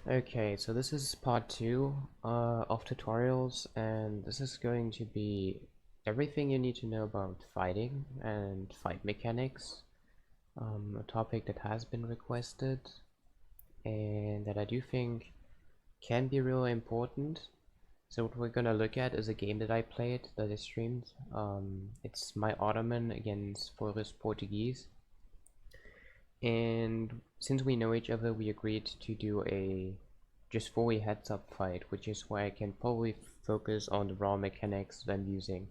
Okay, so this is part 2 of tutorials, and this is going to be everything you need to know about fighting and fight mechanics, a topic that has been requested and that I do think can be really important. So what we're gonna look at is a game that I played, that I streamed. It's my Ottoman against foire Portuguese. And since we know each other, we agreed to do a just fully heads up fight, which is why I can probably focus on the raw mechanics that I'm using.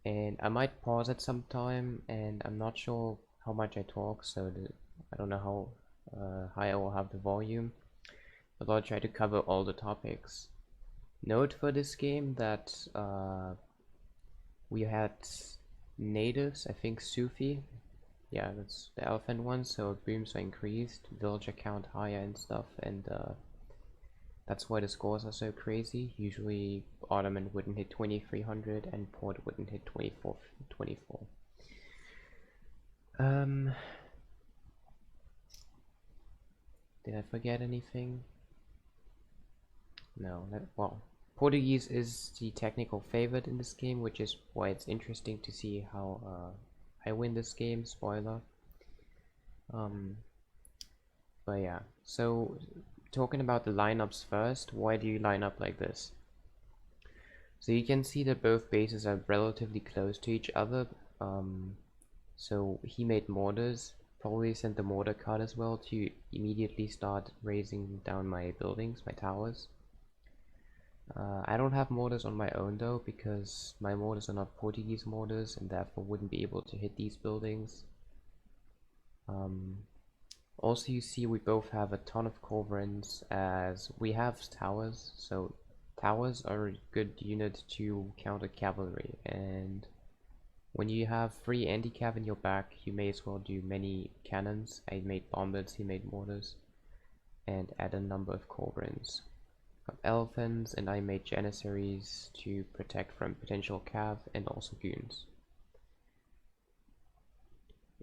And I might pause at some time, and I'm not sure how much I talk, so I don't know how high I will have the volume, but I'll try to cover all the topics. Note for this game that we had natives, I think Sufi. Yeah, that's the elephant one, so booms are increased, villager count higher and stuff, and that's why the scores are so crazy. Usually Ottoman wouldn't hit 2300 and Port wouldn't hit 24. Did I forget anything? No, well, Portuguese is the technical favorite in this game, which is why it's interesting to see how I win this game, spoiler. But yeah, so talking about the lineups first, why do you line up like this? So you can see that both bases are relatively close to each other. So he made mortars, probably sent the mortar card as well to immediately start raising down my buildings, my towers. I don't have mortars on my own though, because my mortars are not Portuguese mortars and therefore wouldn't be able to hit these buildings. Also, you see we both have a ton of culverins as we have towers, so towers are a good unit to counter cavalry, and when you have 3 anti-cav in your back, you may as well do many cannons. I made bombards, he made mortars, and add a number of culverins. Got elephants, and I made janissaries to protect from potential cav and also goons.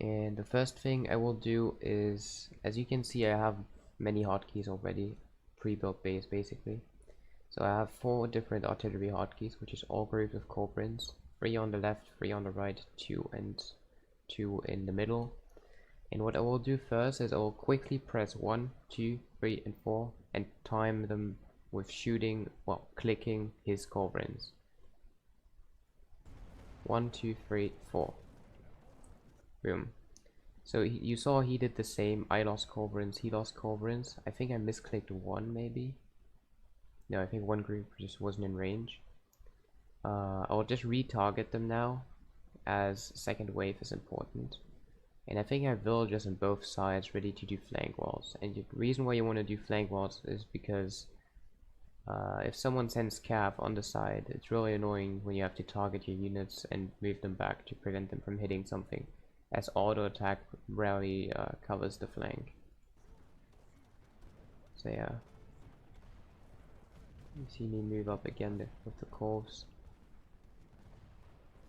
And the first thing I will do is, as you can see, I have many hotkeys already, pre-built base basically. So I have 4 different artillery hotkeys, which is all groups of culverins, 3 on the left, 3 on the right, 2 and 2 in the middle. And what I will do first is I will quickly press 1, 2, 3 and 4 and time them with shooting, well, clicking his culverins. 1, 2, 3, 4. Boom. So you saw he did the same. I lost culverins, he lost culverins. I think I misclicked 1 maybe. No, I think 1 group just wasn't in range. I'll just retarget them now, as second wave is important. And I think I have villagers on both sides ready to do flank walls. And the reason why you want to do flank walls is because if someone sends cav on the side, it's really annoying when you have to target your units and move them back to prevent them from hitting something, as auto attack rarely covers the flank. So yeah. You see me move up again with the corves.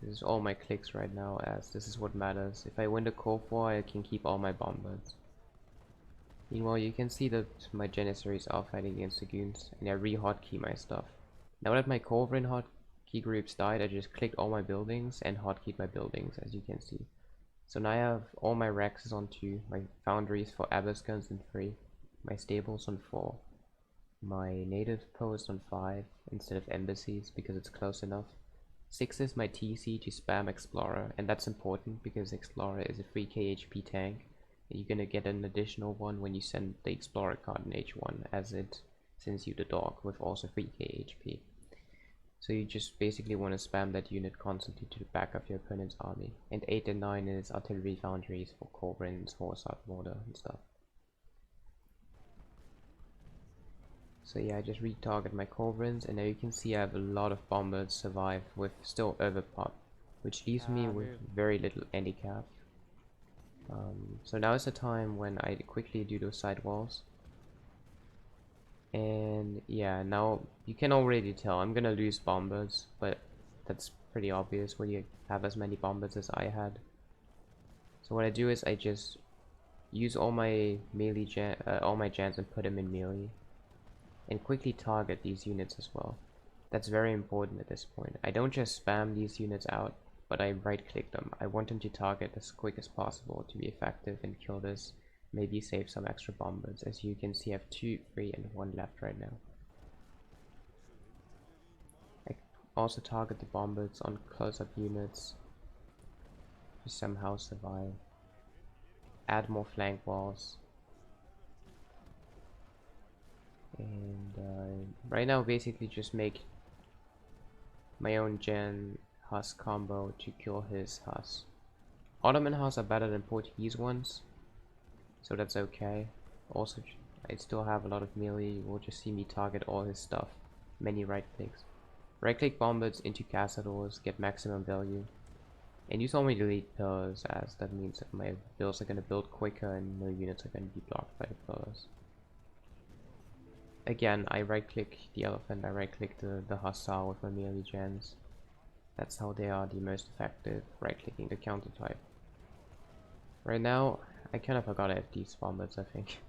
This is all my clicks right now, as this is what matters. If I win the Cold War, I can keep all my bombards. Meanwhile, you can see that my janissaries are fighting against the goons, and I re-hotkey my stuff. Now that my culverin hotkey groups died, I just clicked all my buildings and hotkeyed my buildings, as you can see. So now I have all my Rexes on 2, my foundries for abyss guns on 3, my stables on 4, my native post on 5 instead of embassies because it's close enough. 6 is my TC to spam Explorer, and that's important because Explorer is a 3k HP tank, and you're gonna get an additional one when you send the Explorer card in H1, as it sends you the dog with also 3k HP. So you just basically want to spam that unit constantly to the back of your opponent's army. And 8 and 9 is artillery foundries for culverins, horse art mortar and stuff. So yeah, I just retarget my culverins, and now you can see I have a lot of bombards survive with still overpop, which leaves me with very little anti-cav. So now is the time when I quickly do those side walls. And yeah, now you can already tell I'm gonna lose bombards, but that's pretty obvious when you have as many bombards as I had. So what I do is I just use all my melee all my gens and put them in melee. and quickly target these units as well. That's very important at this point. I don't just spam these units out, but I right click them. I want them to target as quick as possible to be effective and kill this, maybe save some extra bombers. As you can see, I have 2, 3 and 1 left right now. I also target the bombers on close-up units to somehow survive. Add more flank walls. And right now basically just make my own gen Huss combo to kill his Huss. Ottoman Huss are better than Portuguese ones, so that's okay. Also, I still have a lot of melee. You will just see me target all his stuff. Many right clicks. Right click bombers into castadors, get maximum value. And use only delete pillars, as that means that my builds are going to build quicker and no units are going to be blocked by the pillars. Again, I right click the elephant, I right click the hussar with my melee gens. That's how they are the most effective, right clicking the counter type. Right now, I kind of forgot I have these bombers, I think.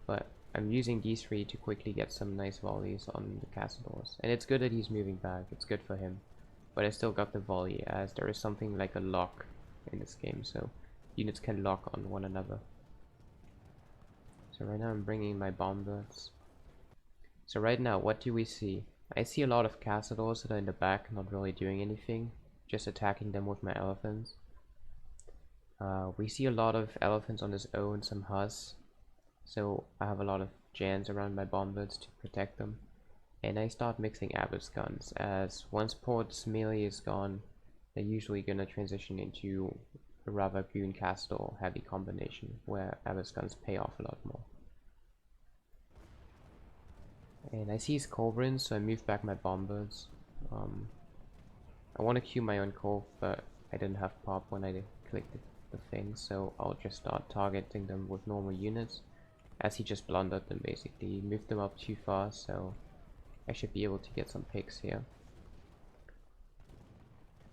But I'm using these 3 to quickly get some nice volleys on the castadors. And it's good that he's moving back, it's good for him. But I still got the volley, as there is something like a lock in this game, so units can lock on one another. So right now I'm bringing my bombers. So right now, what do we see? I see a lot of castadors that are in the back, not really doing anything, just attacking them with my elephants. We see a lot of elephants on his own, some Huss, so I have a lot of gens around my bombers to protect them. And I start mixing Abbas guns, as once Port's melee is gone, they're usually gonna transition into a rather goon castador heavy combination, where Abbas guns pay off a lot more. And I see his culverins, so I move back my bombers. I want to queue my own cove, but I didn't have pop when I clicked the thing, so I'll just start targeting them with normal units, as he just blundered them basically. He moved them up too far, so I should be able to get some picks here.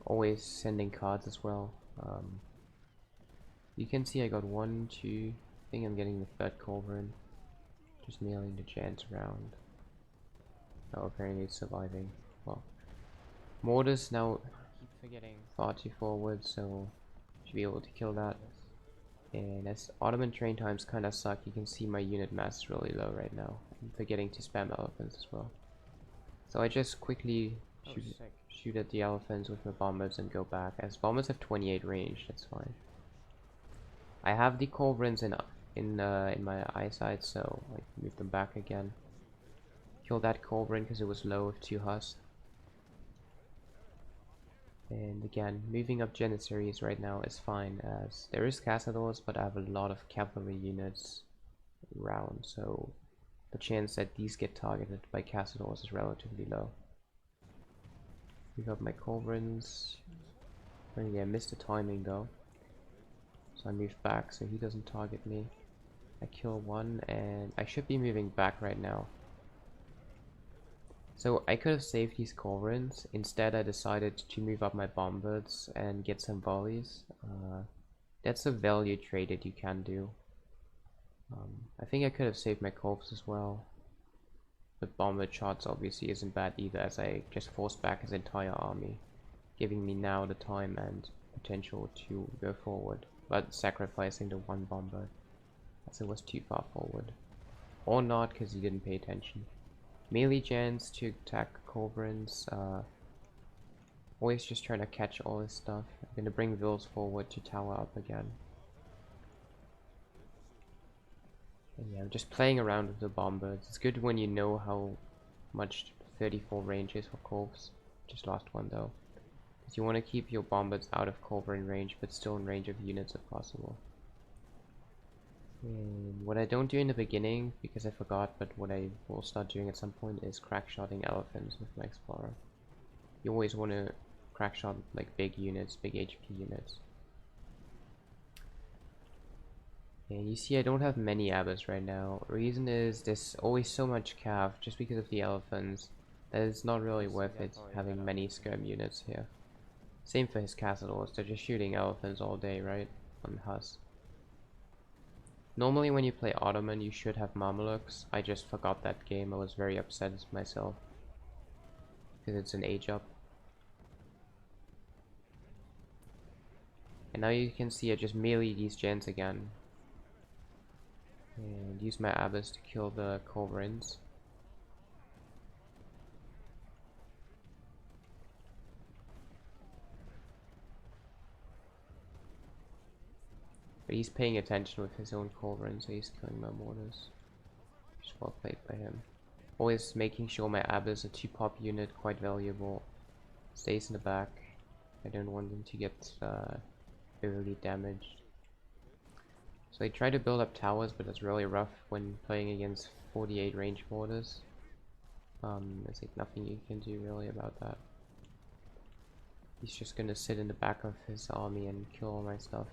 Always sending cards as well. You can see I got 1, 2, I think I'm getting the 3rd culverin. Just nailing the gens around. Oh, apparently it's surviving. Well, mortars now keep forgetting far too forward, so should be able to kill that. And as Ottoman train times kinda suck, you can see my unit mass is really low right now. I'm forgetting to spam elephants as well. So I just quickly shoot at the elephants with my bombers and go back. As bombers have 28 range, that's fine. I have the culverins in my eyesight, so I move them back again. Kill that culverin because it was low with 2 Huss. And again, moving up Janissaries right now is fine, as there is castadors, but I have a lot of cavalry units around, so the chance that these get targeted by castadors is relatively low. We got my culverins. Oh yeah, I missed the timing though, so I moved back so he doesn't target me. I kill 1 and I should be moving back right now. So I could have saved these culverins. Instead I decided to move up my bombers and get some volleys. That's a value trade that you can do. I think I could have saved my corpse as well. But bombard shots obviously isn't bad either, as I just forced back his entire army, giving me now the time and potential to go forward, but sacrificing the 1 bombard as it was too far forward. Or not, because he didn't pay attention. Melee gens to attack culverins, always just trying to catch all this stuff. I'm gonna bring Vils forward to tower up again. And yeah, I'm just playing around with the bombards. It's good when you know how much 34 range is for corps. Just lost 1 though. Because you want to keep your bombards out of culverin range, but still in range of units if possible. And what I don't do in the beginning, because I forgot, but what I will start doing at some point, is crack-shotting elephants with my explorer. You always want to crack-shot like big units, big HP units. And you see I don't have many abbas right now. Reason is there's always so much cav, just because of the elephants, that it's not really worth it having many skirm units here. Same for his castles, they're just shooting elephants all day, right? On Huss. Normally when you play Ottoman you should have Mamelukes. I just forgot that game. I was very upset with myself because it's an age up. And now you can see I just melee these gens again. And use my abyss to kill the culverins. But he's paying attention with his own culverin, so he's killing my mortars. Just well played by him. Always making sure my abyss, a 2-pop unit, quite valuable, stays in the back. I don't want him to get overly damaged. So I try to build up towers, but it's really rough when playing against 48 range mortars. There's like nothing you can do really about that. He's just gonna sit in the back of his army and kill all my stuff.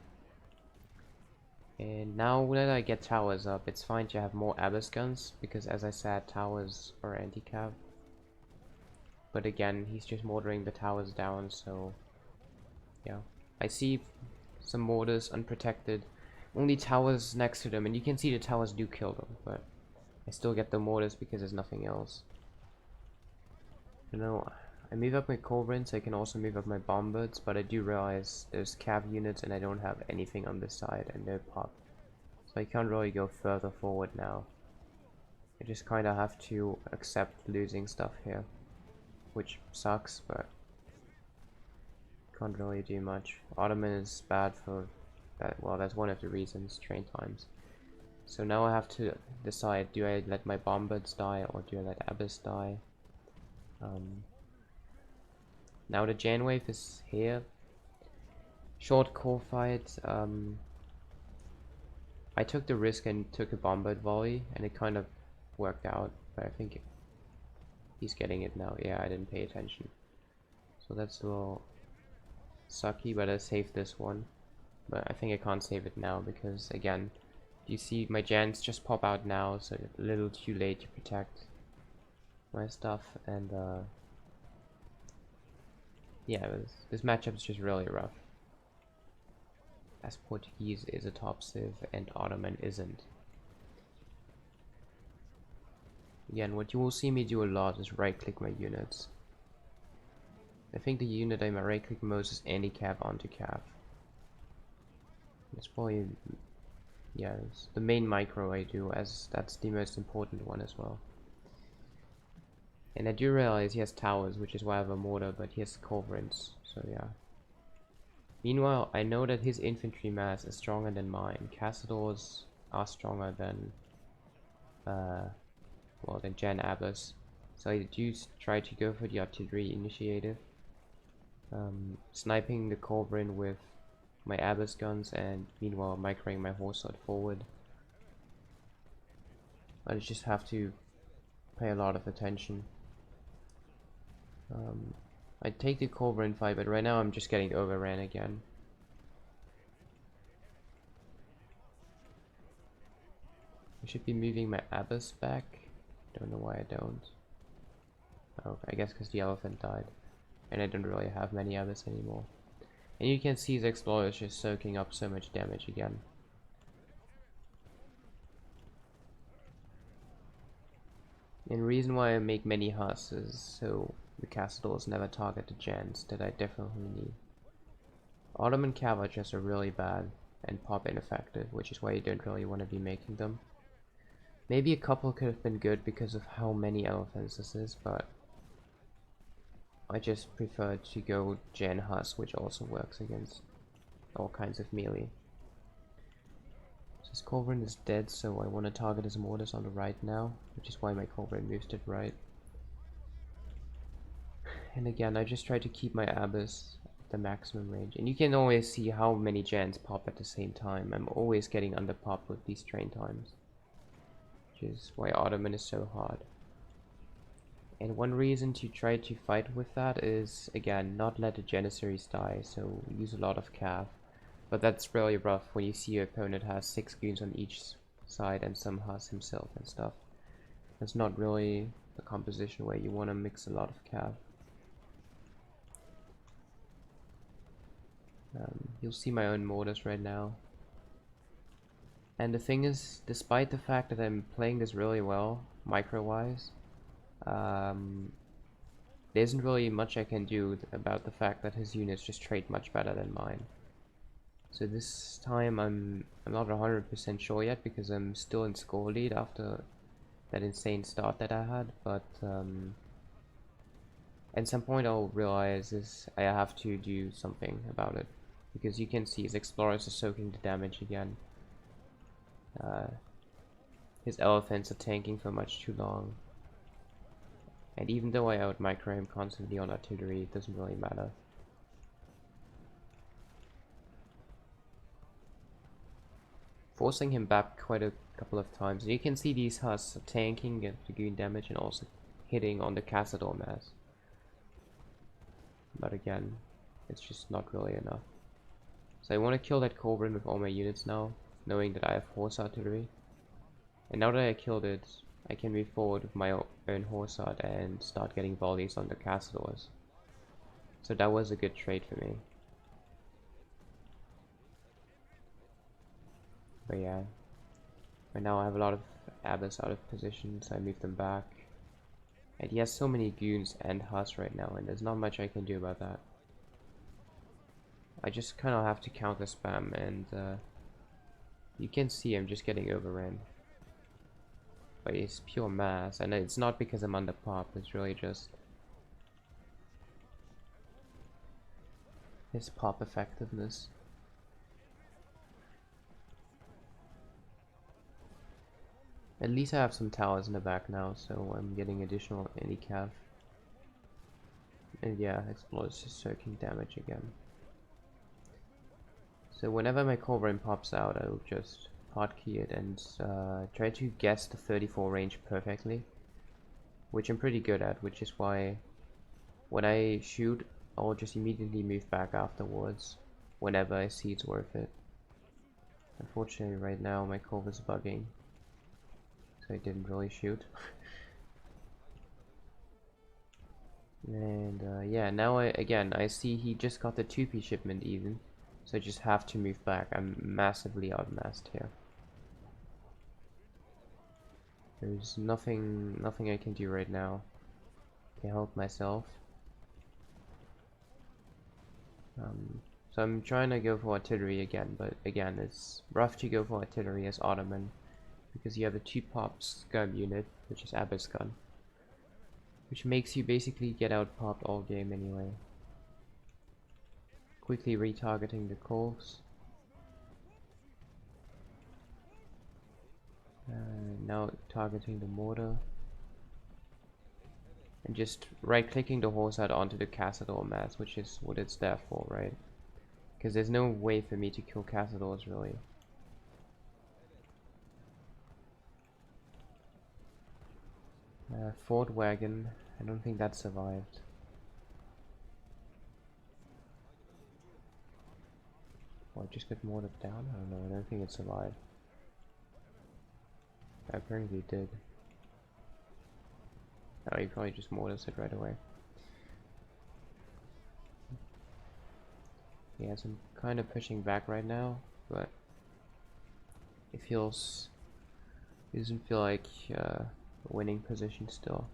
And now that I get towers up, it's fine to have more abyss guns, because as I said, towers are anti-cav. But again, he's just mortaring the towers down, so yeah. I see some mortars unprotected, only towers next to them, and you can see the towers do kill them, but I still get the mortars because there's nothing else. You know, I move up my culverin so I can also move up my bombards, but I do realize there's cav units and I don't have anything on this side and no pop. So I can't really go further forward now. I just kinda have to accept losing stuff here. Which sucks, but can't really do much. Ottoman is bad for that, well, that's one of the reasons, train times. So now I have to decide, do I let my bombards die or do I let abyss die? Now the Jan wave is here. Short core fight. I took the risk and took a bombard volley, and it kind of worked out. But I think he's getting it now. Yeah, I didn't pay attention, so that's a little sucky. But I saved this one. But I think I can't save it now because again, you see my Jans just pop out now, so a little too late to protect my stuff. And yeah, this matchup is just really rough, as Portuguese is a top civ and Ottoman isn't. Again, what you will see me do a lot is right click my units. I think the unit I right click most is anti-cav onto cav. It's probably, yeah, it's the main micro I do, as that's the most important one as well. And I do realize he has towers, which is why I have a mortar, but he has culverins, so yeah. Meanwhile, I know that his infantry mass is stronger than mine. Castadors are stronger than, well, than Jan Abbas. So I do try to go for the artillery initiative. Sniping the culverin with my Abbas guns and meanwhile microing my horse side forward. I just have to pay a lot of attention. I take the culverin fight, but right now I'm just getting overran again. I should be moving my Abbas back. Don't know why I don't. Oh, I guess because the elephant died. And I don't really have many Abbas anymore. And you can see the Explorer is just soaking up so much damage again. And the reason why I make many huts is so the Castadors never target the gens that I definitely need. Ottoman cav just are really bad and pop ineffective, which is why you don't really want to be making them. Maybe a couple could have been good because of how many elephants this is, but I just prefer to go Gen Hus, which also works against all kinds of melee. So his culverin is dead, so I want to target his mortars on the right now, which is why my culverin moves to the right. And again, I just try to keep my Abyss at the maximum range. And you can always see how many gens pop at the same time. I'm always getting under pop with these train times, which is why Ottoman is so hard. And one reason to try to fight with that is, again, not let the Janissaries die, so use a lot of cav. But that's really rough when you see your opponent has 6 goons on each side and some has himself and stuff. That's not really the composition where you want to mix a lot of cav. You'll see my own mortars right now. And the thing is, despite the fact that I'm playing this really well, micro-wise, there isn't really much I can do about the fact that his units just trade much better than mine. So this time I'm not 100% sure yet because I'm still in score lead after that insane start that I had, but at some point I'll realize I have to do something about it, because you can see his explorers are soaking the damage again. His elephants are tanking for much too long. And even though I out-micro him constantly on artillery, it doesn't really matter. Forcing him back quite a couple of times. And you can see these Husks are tanking, get dragoon damage, and also hitting on the Castador mass. But again, it's just not really enough. So I want to kill that Cobran with all my units now, knowing that I have horse artillery. And now that I killed it, I can move forward with my own horse art and start getting volleys on the Castadors. So that was a good trade for me. But yeah, right now I have a lot of Abbas out of position, so I move them back. And he has so many goons and Husks right now, and there's not much I can do about that. I just kind of have to counter spam, and you can see I'm just getting overrun by his pure mass, and it's not because I'm under pop, it's really just his pop effectiveness. At least I have some towers in the back now, so I'm getting additional anti-cav. And yeah, Explorer's just soaking damage again. So whenever my Cobran pops out, I'll just hotkey it and try to guess the 34 range perfectly, which I'm pretty good at, which is why when I shoot, I'll just immediately move back afterwards whenever I see it's worth it. Unfortunately right now my Cove is bugging, so I didn't really shoot. And yeah, now I see he just got the 2P shipment even, so I just have to move back. I'm massively outmassed here. There's nothing I can do right now to help myself. So I'm trying to go for artillery again, but again, it's rough to go for artillery as Ottoman, because you have a 2-pop scum unit, which is Abbas gun, which makes you basically get out popped all game anyway. Quickly retargeting the coves. Now targeting the mortar. And just right-clicking the horse out onto the Castador mass, which is what it's there for, right? Because there's no way for me to kill Castadors, really. Ford wagon, I don't think that survived. Well, I just got mortared down? I don't know, I don't think it survived. I apparently did. Oh, you probably just mortared it right away. Yeah, so I'm kind of pushing back right now, but it doesn't feel like a winning position still.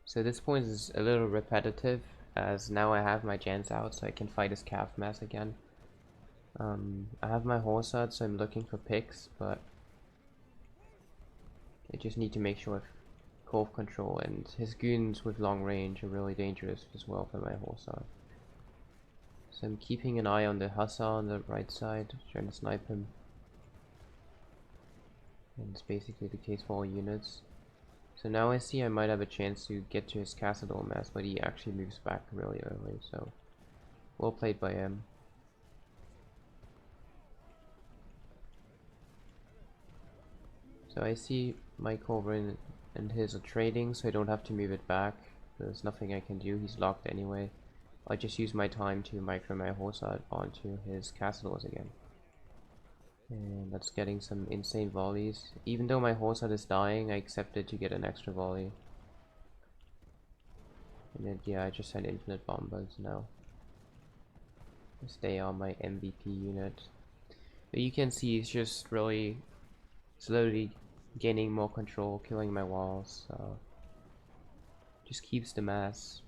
So this point is a little repetitive, as now I have my gens out, so I can fight his calf mass again. I have my horse out, so I'm looking for picks, but I just need to make sure I've Cove control, and his goons with long range are really dangerous as well for my horse out. So I'm keeping an eye on the Hussar on the right side, trying to snipe him. And it's basically the case for all units. So now I see I might have a chance to get to his Castador mass, but he actually moves back really early, so well played by him. So I see my Cobra and his are trading, so I don't have to move it back. There's nothing I can do, he's locked anyway. I just use my time to micro my horse out onto his Castadors again. And that's getting some insane volleys. Even though my horse is dying, I accepted to get an extra volley. And then yeah, I just had infinite bombers now. stay on my MVP unit. But you can see he's just really slowly gaining more control, killing my walls, so just keeps the mass.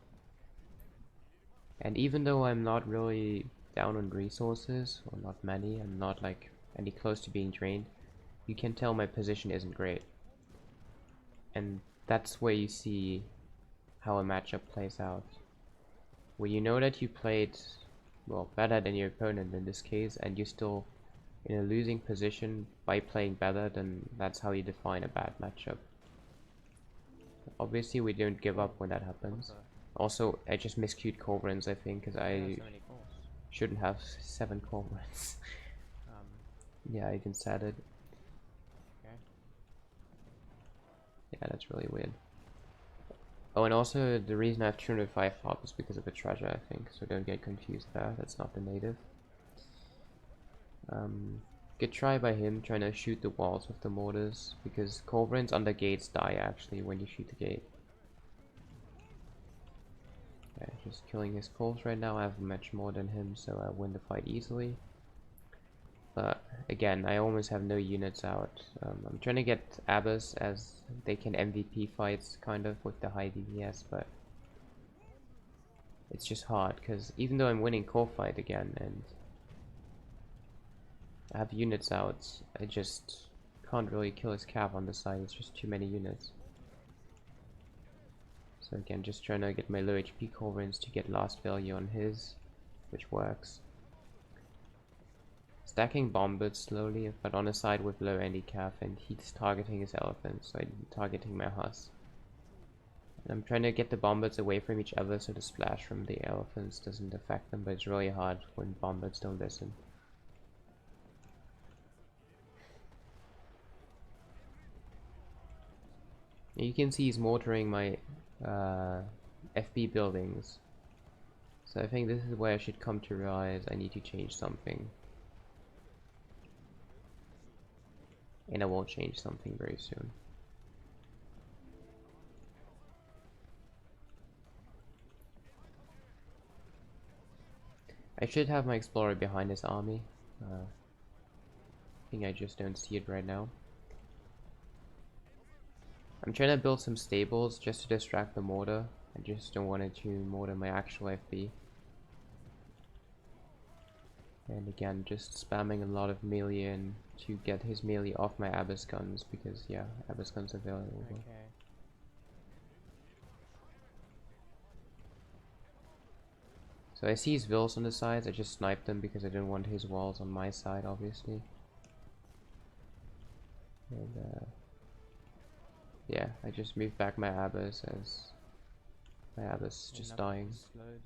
And even though I'm not really down on resources, or not many, I'm not like any close to being drained, you can tell my position isn't great. And that's where you see how a matchup plays out. When you know that you played, well, better than your opponent in this case, and you're still in a losing position by playing better, then that's how you define a bad matchup. Obviously we don't give up when that happens. Also, I just miscued Corvorans, I think, because I shouldn't have 7 Corvorans. Yeah, I even said it. Okay. Yeah, that's really weird. Oh, and also the reason I have 205 flop is because of a treasure, I think, so don't get confused there, that's not the native. Good try by him trying to shoot the walls with the mortars, because Corvorans under gates die actually when you shoot the gate. Yeah, just killing his pulse right now. I have much more than him, so I win the fight easily. But again, I almost have no units out. I'm trying to get Abbas as they can MVP fights kind of with the high DPS, but it's just hard because even though I'm winning core fight again and I have units out, I just can't really kill his cap on the side. It's just too many units. So again, just trying to get my low HP Corvorans to get last value on his, which works. Stacking bombards slowly, but on a side with low handicap, and he's targeting his elephants, so I'm targeting my Huss. And I'm trying to get the bombards away from each other so the splash from the elephants doesn't affect them, but it's really hard when bombards don't listen. You can see he's mortaring my FB buildings. So I think this is where I should come to realize I need to change something. And I will change something very soon. I should have my explorer behind his army. I think I just don't see it right now. I'm trying to build some stables just to distract the mortar. I just don't want it to mortar my actual FB. And again, just spamming a lot of melee in to get his melee off my Abyss guns, because yeah, Abyss guns are available. Okay. So I see his vills on the sides, I just sniped them because I didn't want his walls on my side, obviously. And yeah, I just moved back my Abyss as my Abyss is just dying. Slowed.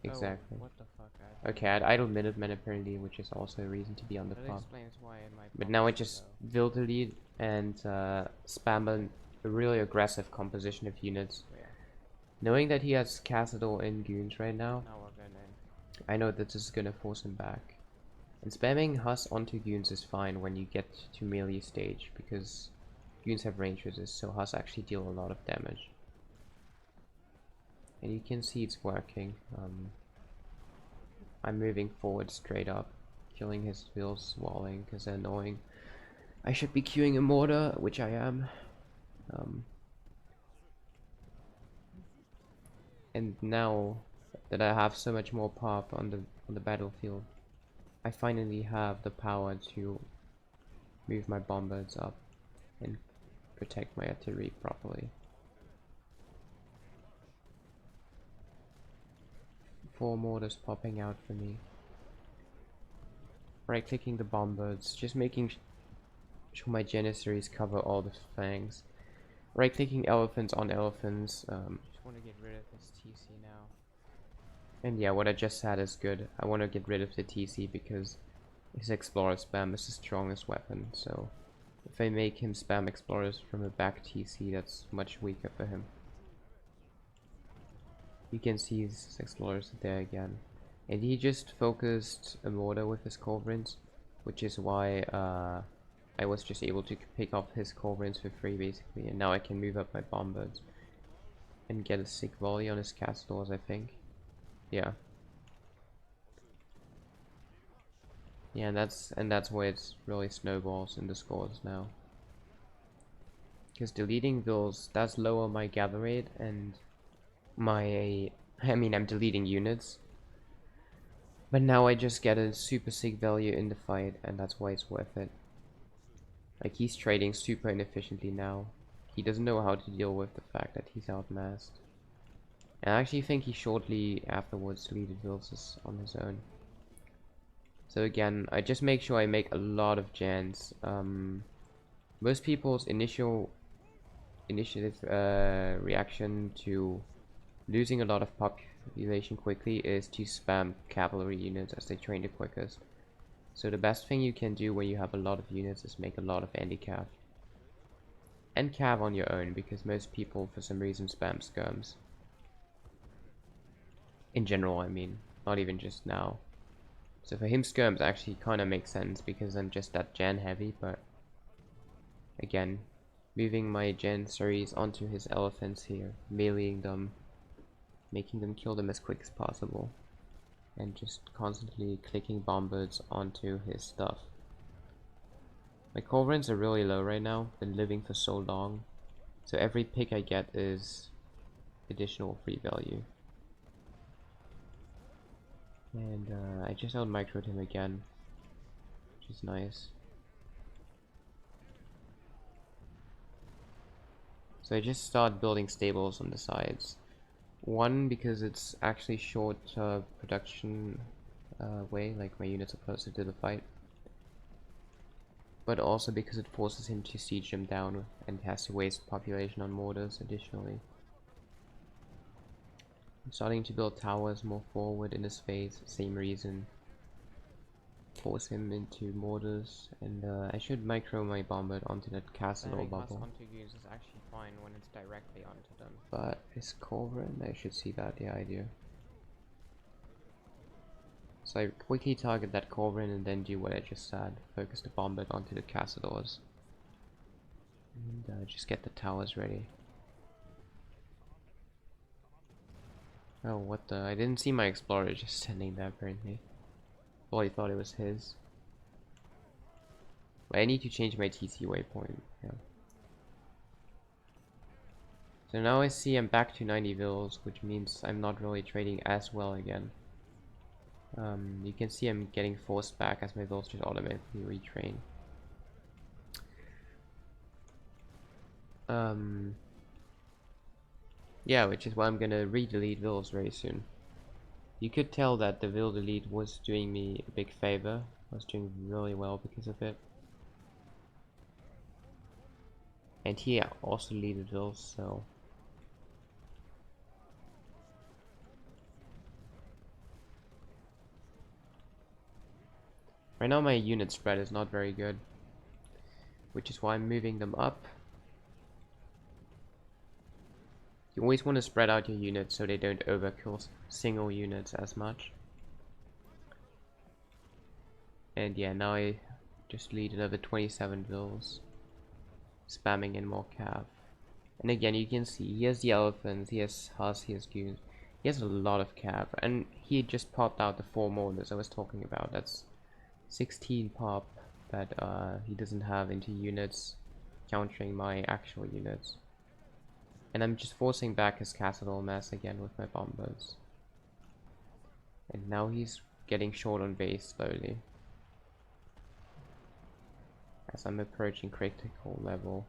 Exactly. Oh, what the fuck? Okay, I had idle Minutemen apparently, which is also a reason to be on the That farm. explains why my But now I just will delete and spam a really aggressive composition of units. Yeah. Knowing that he has Cassador and Goons right now, Now we're going in. I know that this is gonna force him back. And spamming Huss onto Goons is fine when you get to melee stage, because Goons have range resist, so Huss actually deal a lot of damage. And you can see it's working. I'm moving forward straight up, killing his vills, walling, because they're annoying. I should be queuing a mortar, which I am. And now that I have so much more pop on the battlefield, I finally have the power to move my bombards up and protect my artillery properly. 4 mortars popping out for me. Right clicking the bombards, just making sure my Janissaries cover all the flanks. Right clicking elephants on elephants. Just want to get rid of this TC now. And yeah, what I just said is good. I want to get rid of the TC because his Explorer spam is the strongest weapon, so if I make him spam Explorers from a back TC, that's much weaker for him. You can see his Explorers there again. And he just focused a mortar with his Corvorans, which is why I was just able to pick off his Corvorans for free basically, and now I can move up my bombards and get a sick volley on his Castors, I think. Yeah. Yeah, that's why it's really snowballs in the scores now. Because deleting those does lower my gather rate and my... I mean, I'm deleting units. But now I just get a super sick value in the fight, and that's why it's worth it. Like, he's trading super inefficiently now. He doesn't know how to deal with the fact that he's outmassed. And I actually think he shortly afterwards deleted Vilses on his own. So again, I just make sure I make a lot of gens. Most people's initiative reaction to losing a lot of population quickly is to spam cavalry units as they train the quickest. So the best thing you can do when you have a lot of units is make a lot of anti-cav. And cav on your own, because most people for some reason spam skirms. In general, I mean, not even just now. So for him, skirms actually kind of makes sense because I'm just that gen heavy, but again, moving my gen series onto his elephants here, meleeing them, making them kill them as quick as possible, and just constantly clicking bombards onto his stuff. My culverins are really low right now, been living for so long, so every pick I get is additional free value. And I just out-microed him again, which is nice. So I just start building stables on the sides. One, because it's actually short production way, like my units are closer to the fight. But also because it forces him to siege them down and has to waste population on mortars additionally. I'm starting to build towers more forward in his phase, same reason. Force him into mortars, and I should micro my bombard onto that castle or bubble. Onto goons is actually fine when it's directly onto them. But his culverin, I should see that, yeah I do. So I quickly target that culverin and then do what I just said, focus the bombard onto the castledores. And just get the towers ready. Oh, what the? I didn't see my explorer just standing there apparently. Well, I thought it was his. But I need to change my TC waypoint. Yeah. So now I see I'm back to 90 vills, which means I'm not really trading as well again. You can see I'm getting forced back as my vills just automatically retrain. Yeah, which is why I'm gonna re-delete vills very soon. You could tell that the vill delete was doing me a big favor. I was doing really well because of it. And he also deleted vills, so... Right now my unit spread is not very good, which is why I'm moving them up. You always want to spread out your units so they don't overkill single units as much. And yeah, now I just lead another 27 vills, spamming in more cav. And again, you can see he has the elephants, he has Huss, he has goons. He has a lot of cav, and he just popped out the 4 mortars I was talking about. That's 16 pop that he doesn't have into units, countering my actual units. And I'm just forcing back his castle mass again with my bombers. And now he's getting short on base slowly, as I'm approaching critical level.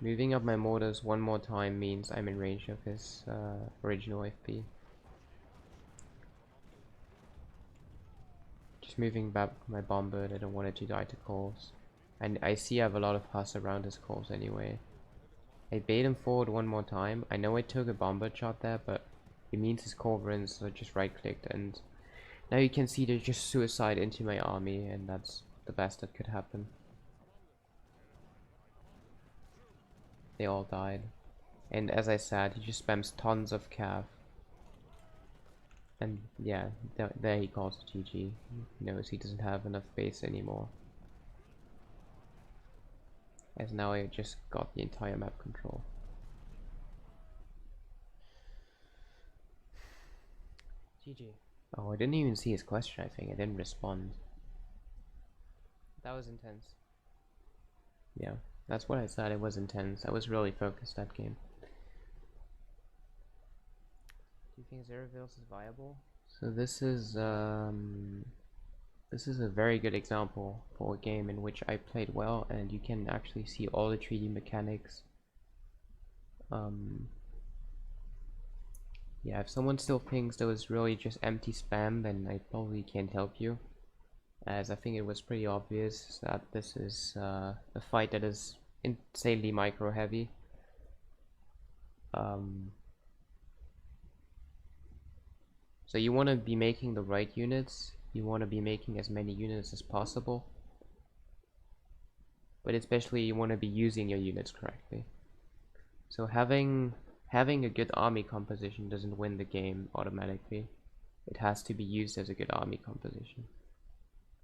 Moving up my mortars one more time means I'm in range of his original FP. Just moving back my bombard, I don't want it to die to calls. And I see I have a lot of Huss around his calls anyway. I bait him forward one more time. I know I took a bombard shot there, but it means his culverins are just right clicked, and now you can see there's just suicide into my army, and that's the best that could happen. They all died. And as I said, he just spams tons of cav. And yeah, there he calls it GG. He knows he doesn't have enough base anymore. As now I just got the entire map control. GG. Oh, I didn't even see his question, I think. I didn't respond. That was intense. Yeah, that's what I said. It was intense. I was really focused that game. Do you think Zeravil's is viable? So this is a very good example for a game in which I played well, and you can actually see all the 3D mechanics. Yeah, if someone still thinks that was really just empty spam, then I probably can't help you, as I think it was pretty obvious that this is a fight that is insanely micro heavy. So you want to be making the right units, you want to be making as many units as possible, but especially you want to be using your units correctly. So having a good army composition doesn't win the game automatically. It has to be used as a good army composition.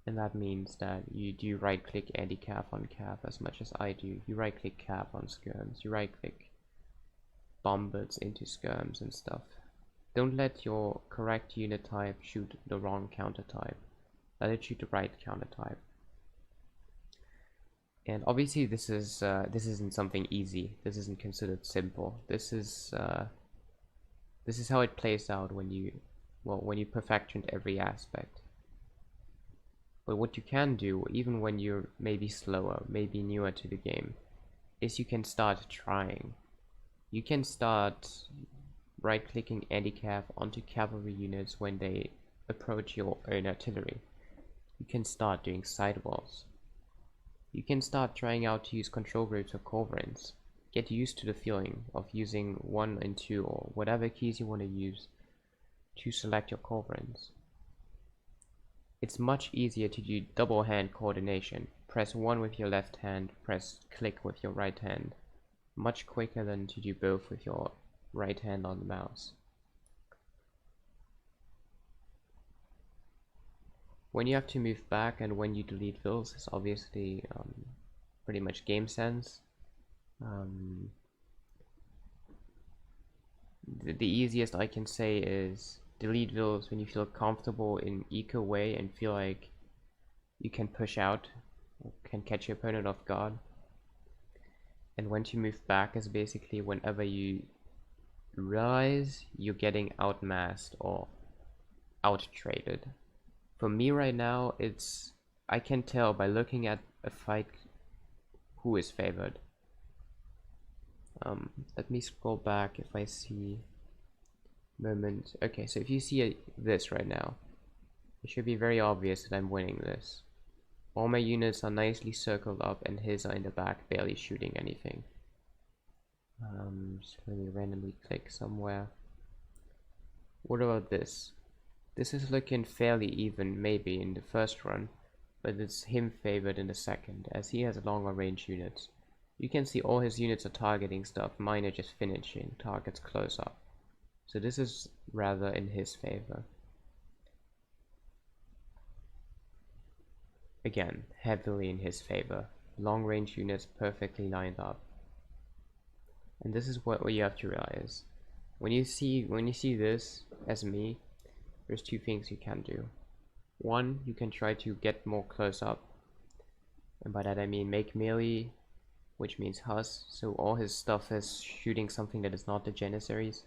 And that means that you do right click anti-cav on cav as much as I do. You right click cav on skirms, you right click bombers into skirms and stuff. Don't let your correct unit type shoot the wrong counter type. Let it shoot the right counter type. And obviously this isn't something easy. This isn't considered simple. This is how it plays out when you perfectioned every aspect. But what you can do, even when you're maybe slower, maybe newer to the game, is you can start trying. You can start right-clicking anti-cav onto cavalry units when they approach your own artillery. You can start doing sidewalls. You can start trying out to use control groups or culverins. Get used to the feeling of using 1 and 2 or whatever keys you want to use to select your culverins. It's much easier to do double hand coordination. Press 1 with your left hand, press click with your right hand. Much quicker than to do both with your right hand on the mouse. When you have to move back and when you delete fills is obviously pretty much game sense. The easiest I can say is delete vills when you feel comfortable in eco way and feel like you can push out or can catch your opponent off guard. And when to move back is basically whenever you realize you're getting outmassed or out-traded. For me right now, I can tell by looking at a fight who is favored. Let me scroll back if I see moment. Okay, so if you see this right now, it should be very obvious that I'm winning this. All my units are nicely circled up and his are in the back barely shooting anything. Just let me randomly click somewhere. What about this? This is looking fairly even maybe in the first run, but it's him favored in the second, as he has longer range units. You can see all his units are targeting stuff, mine are just finishing targets close up. So this is rather in his favor. Again, heavily in his favor. Long range units perfectly lined up. And this is what you have to realize. When you see this as me, there's two things you can do. One, you can try to get more close up, and by that I mean make melee, which means Hus, so all his stuff is shooting something that is not the Janissaries.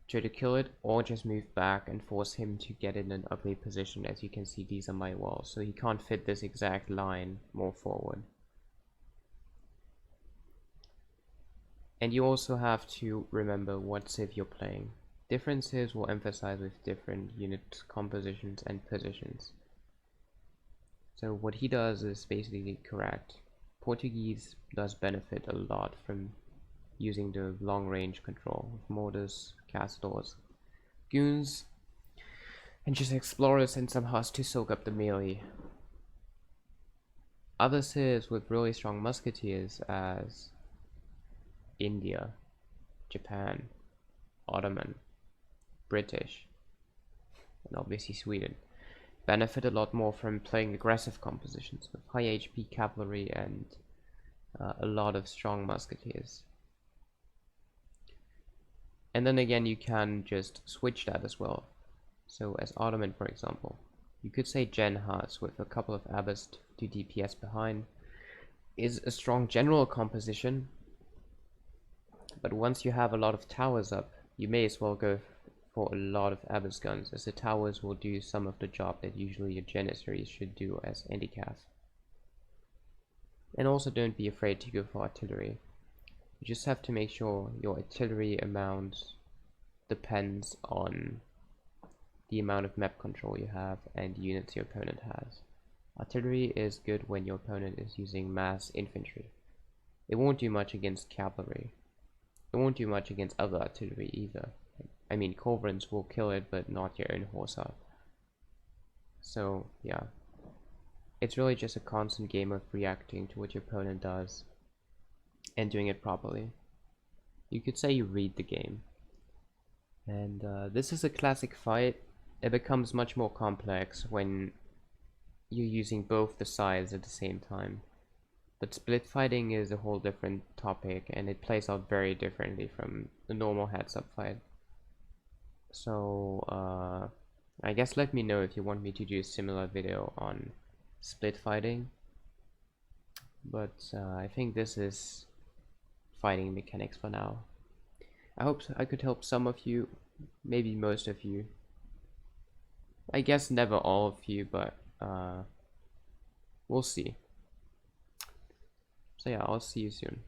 Try to kill it, or just move back and force him to get in an ugly position. As you can see, these are my walls, so he can't fit this exact line more forward. And you also have to remember what civ you're playing. Different civs will emphasize with different unit compositions and positions. So what he does is basically correct. Portuguese does benefit a lot from using the long range control with mortars, castors, goons, and just explorers and some Hus to soak up the melee. Other civs with really strong musketeers as India, Japan, Ottoman, British, and obviously Sweden benefit a lot more from playing aggressive compositions with high HP cavalry and a lot of strong musketeers. And then again, you can just switch that as well. So as Ottoman, for example, you could say Gen Haas with a couple of abbas to DPS behind is a strong general composition, but once you have a lot of towers up, you may as well go for a lot of abbas guns, as the towers will do some of the job that usually your Janissaries should do as handicap. And also don't be afraid to go for artillery. You just have to make sure your artillery amount depends on the amount of map control you have and units your opponent has. Artillery is good when your opponent is using mass infantry. It won't do much against cavalry. It won't do much against other artillery either. I mean, culverins will kill it, but not your own horse up. So, yeah. It's really just a constant game of reacting to what your opponent does and doing it properly. You could say you read the game. And this is a classic fight. It becomes much more complex when you're using both the sides at the same time. But split fighting is a whole different topic, and it plays out very differently from the normal heads-up fight. So, I guess let me know if you want me to do a similar video on split fighting. But I think this is fighting mechanics for now. I hope I could help some of you, maybe most of you. I guess never all of you, but we'll see. So yeah, I'll see you soon.